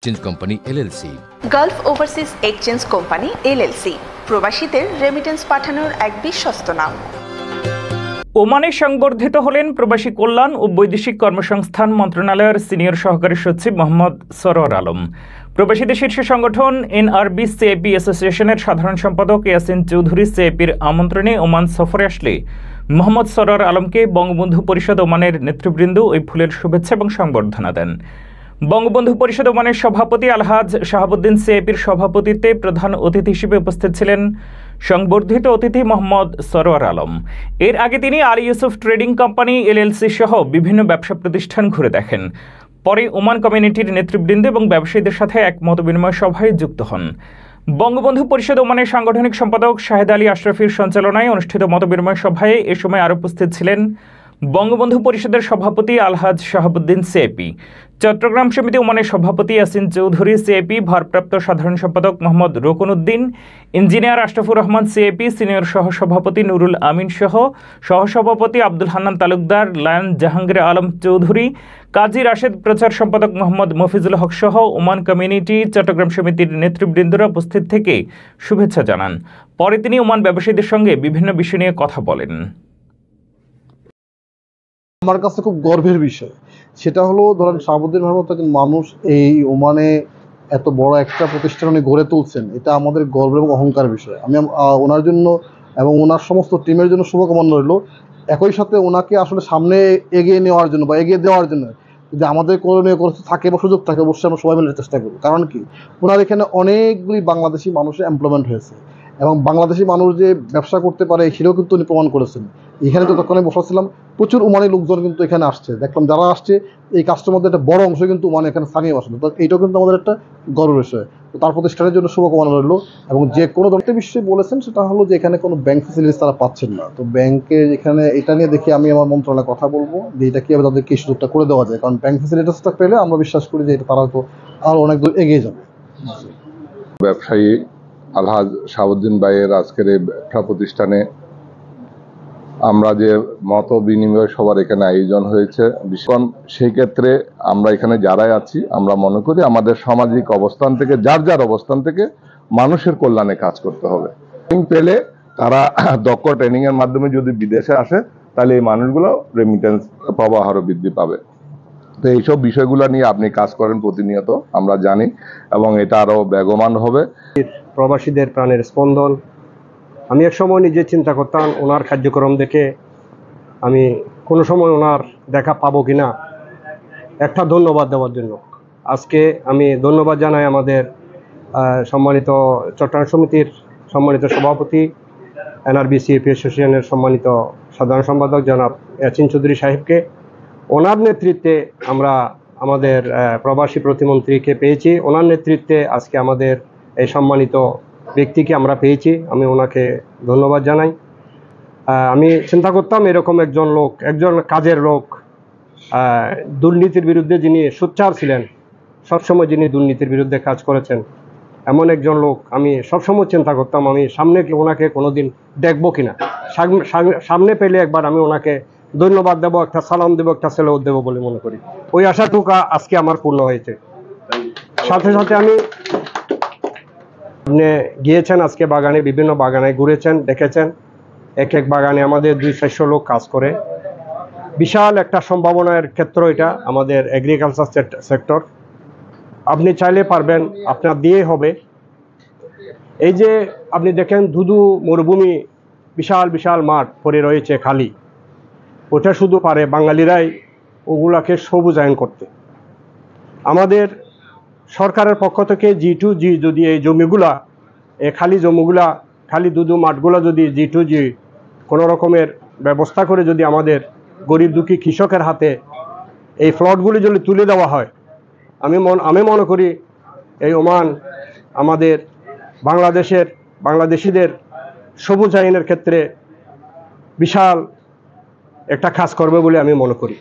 Exchange company LLC, Gulf overseas exchange company LLC, প্রবাসীদের remittance পাঠানোর এক বিশ্বস্ত নাম। ওমানে সংবর্ধিত হলেন প্রবাসী কল্যাণ ও বৈদেশিক কর্মসংস্থান মন্ত্রণালয়ের সিনিয়র সহকারী সচিব মোহাম্মদ সরোয়ার আলম। প্রবাসীদের শীর্ষ সংগঠন এনআরবি সিএপি অ্যাসোসিয়েশনের সাধারণ সম্পাদক ইয়াসিন চৌধুরী সিএপির আমন্ত্রণে ওমান সফরে আসলে মোহাম্মদ সরোয়ার আলমকে বঙ্গবন্ধু পরিষদ ওমানের নেতৃবৃন্দ ওই ফুলের শুভেচ্ছা এবং সংবর্ধনা দেন। বঙ্গবন্ধু পরিষদ ওমানের সভাপতি আলহাজ শাহাবুদ্দিন সিএপির সভাপতিত্বে প্রধান অতিথি হিসেবে উপস্থিত ছিলেন সংবর্ধিত অতিথি মোহাম্মদ সরোয়ার আলম। এর আগে তিনি Ali Yusuf trading company LLC সহ বিভিন্ন ব্যবসা প্রতিষ্ঠান ঘুরে দেখেন। পরে ওমান কমিউনিটির নেতৃবৃন্দ এবং ব্যবসায়ীদের সাথে এক মতবিনিময় সভায় যুক্ত হন। বঙ্গবন্ধু পরিষদ ওমানের সাংগঠনিক সম্পাদক শাহেদ আলী আশরাফির সঞ্চালনায় অনুষ্ঠিত মতবিনিময় সভায় এ সময় আরও উপস্থিত ছিলেন বঙ্গবন্ধু পরিষদের সভাপতি আলহাজ শাহাবুদ্দিন সিএপি, চট্টগ্রাম সমিতি ওমানের সভাপতি ইয়াসিন চৌধুরী সিএপি, ভারপ্রাপ্ত সাধারণ সম্পাদক Mohammad Rokonuddin, engineer Ashrafur Rahman CAP, senior সহসভাপতি নুরুল আমিন সহ সহসভাপতি আব্দুল হান্নান তালুকদার, লায়ন জাহাঙ্গীর আলম চৌধুরী, কাজী রাশেদ, প্রচার সম্পাদক মোহাম্মদ মফিজুল হক সহ ওমান কমিউনিটি চট্টগ্রাম সমিতির নেতৃবৃন্দরা উপস্থিত থেকে শুভেচ্ছা জানান। পরে তিনি ওমান ব্যবসায়ীদের সঙ্গে বিভিন্ন বিষয় নিয়ে কথা বলেন। আমার কাছে খুব গর্বের বিষয় সেটা হলো, ধরেন শাহাবুদ্দিন ভাইয়ের মতো একজন মানুষ এই ওমানে এত বড় একটা প্রতিষ্ঠান উনি গড়ে তুলছেন, এটা আমাদের গর্ব এবং অহংকারের বিষয়। আমি ওনার জন্য এবং ওনার সমস্ত টিমের জন্য শুভকামনা রইল। একই সাথে ওনাকে আসলে সামনে এগিয়ে নেওয়ার জন্য বা এগিয়ে দেওয়ার জন্য যদি আমাদের করণীয় থাকে বা সুযোগ থাকে, অবশ্যই আমরা সবাই মিলে চেষ্টা করব। কারণ কি, ওনার এখানে অনেকগুলি বাংলাদেশি মানুষের এমপ্লয়মেন্ট হয়েছে এবং বাংলাদেশি মানুষ যে ব্যবসা করতে পারে সেটাও কিন্তু উনি প্রমাণ করেছেন। এখানে যতক্ষণে বসাছিলাম প্রচুর ওমানি লোকজন কিন্তু এখানে আসছে, দেখলাম যারা আসছে এই কাজটার মধ্যে একটা বড় অংশ কিন্তু ওমানে এখানে স্থানীয় বাসিন্দা। তো এইটাও কিন্তু আমাদের একটা গর্বের বিষয়। তো তার প্রতিষ্ঠানের জন্য শুভকামনা রইল। এবং যে কোনো ধরনের বিষয়ে বলেছেন সেটা হলো যে এখানে কোনো ব্যাংক ফ্যাসিলিটিস তারা পাচ্ছেন না। তো ব্যাংকে এখানে এটা নিয়ে দেখি আমি আমার মন্ত্রণালয়ে কথা বলবো যে এটা কীভাবে তাদেরকে এই সুযোগটা করে দেওয়া যায়, কারণ ব্যাংক ফ্যাসিলিটিসটা পেলে আমরা বিশ্বাস করি যে এটা তারা তো আরও অনেক দূর এগিয়ে যাবে। ব্যবসায়ী আলহাজ শাহাবুদ্দিন ভাইয়ের আজকের এই ব্যবসা প্রতিষ্ঠানে আমরা যে মত বিনিময় সবার এখানে আয়োজন হয়েছে, সেই ক্ষেত্রে আমরা এখানে যারাই আছি আমরা মনে করি আমাদের সামাজিক অবস্থান থেকে যার অবস্থান থেকে মানুষের কল্যাণে কাজ করতে হবে। পেলে তারা দক্ষ ট্রেনিং এর মাধ্যমে যদি বিদেশে আসে তাহলে এই মানুষগুলো রেমিটেন্স প্রবাহ আরো বৃদ্ধি পাবে। তো এইসব বিষয়গুলো নিয়ে আপনি কাজ করেন প্রতিনিয়ত, আমরা জানি, এবং এটা আরো বেগবান হবে। প্রবাসীদের প্রাণের স্পন্দন। আমি এক সময় নিজে চিন্তা করতাম ওনার কার্যক্রম দেখে আমি কোনো সময় ওনার দেখা পাবো কিনা, একটা ধন্যবাদ দেওয়ার জন্য। আজকে আমি ধন্যবাদ জানাই আমাদের সম্মানিত চট্টগ্রাম সমিতির সম্মানিত সভাপতি, এনআরবি সিএপি অ্যাসোসিয়েশনের সম্মানিত সাধারণ সম্পাদক জনাব ইয়াসিন চৌধুরী সাহেবকে। ওনার নেতৃত্বে আমরা আমাদের প্রবাসী প্রতিমন্ত্রীকে পেয়েছি, ওনার নেতৃত্বে আজকে আমাদের এই সম্মানিত ব্যক্তিকে আমরা পেয়েছি। আমি ওনাকে ধন্যবাদ জানাই। আমি চিন্তা করতাম এরকম একজন কাজের লোক, দুর্নীতির বিরুদ্ধে যিনি সোচ্চার ছিলেন, সবসময় যিনি দুর্নীতির বিরুদ্ধে কাজ করেছেন, এমন একজন লোক আমি সবসময় চিন্তা করতাম আমি সামনে ওনাকে কোনোদিন দেখবো কিনা। সামনে পেলে একবার আমি ওনাকে ধন্যবাদ দেবো, একটা সালাম দেবো, একটা সেলুট দেবো বলে মনে করি। ওই আশাটুকু আজকে আমার পূর্ণ হয়েছে। সাথে সাথে আপনি গিয়েছেন আজকে বাগানে, বিভিন্ন বাগানে ঘুরেছেন, দেখেছেন এক বাগানে আমাদের 200 লোক কাজ করে। বিশাল একটা সম্ভাবনার ক্ষেত্র এটা আমাদের এগ্রিকালচার সেক্টর। আপনি চাইলে পারবেন, আপনার দিয়ে হবে। এই যে আপনি দেখেন ধুধু মরুভূমি, বিশাল বিশাল মাঠ পড়ে রয়েছে খালি, ওটা শুধু পারে বাঙালিরাই ওগুলাকে সবুজায়ন করতে। আমাদের সরকারের পক্ষ থেকে G2G যদি এই জমিগুলা, এই খালি জমিগুলা, খালি দুধু মাঠগুলা যদি G2G কোনো রকমের ব্যবস্থা করে যদি আমাদের গরিব দুঃখী কৃষকের হাতে এই প্লটগুলি যদি তুলে দেওয়া হয়, আমি মনে করি এই ওমান আমাদের বাংলাদেশিদের সবুজায়নের ক্ষেত্রে বিশাল একটা কাজ করবে বলে আমি মনে করি।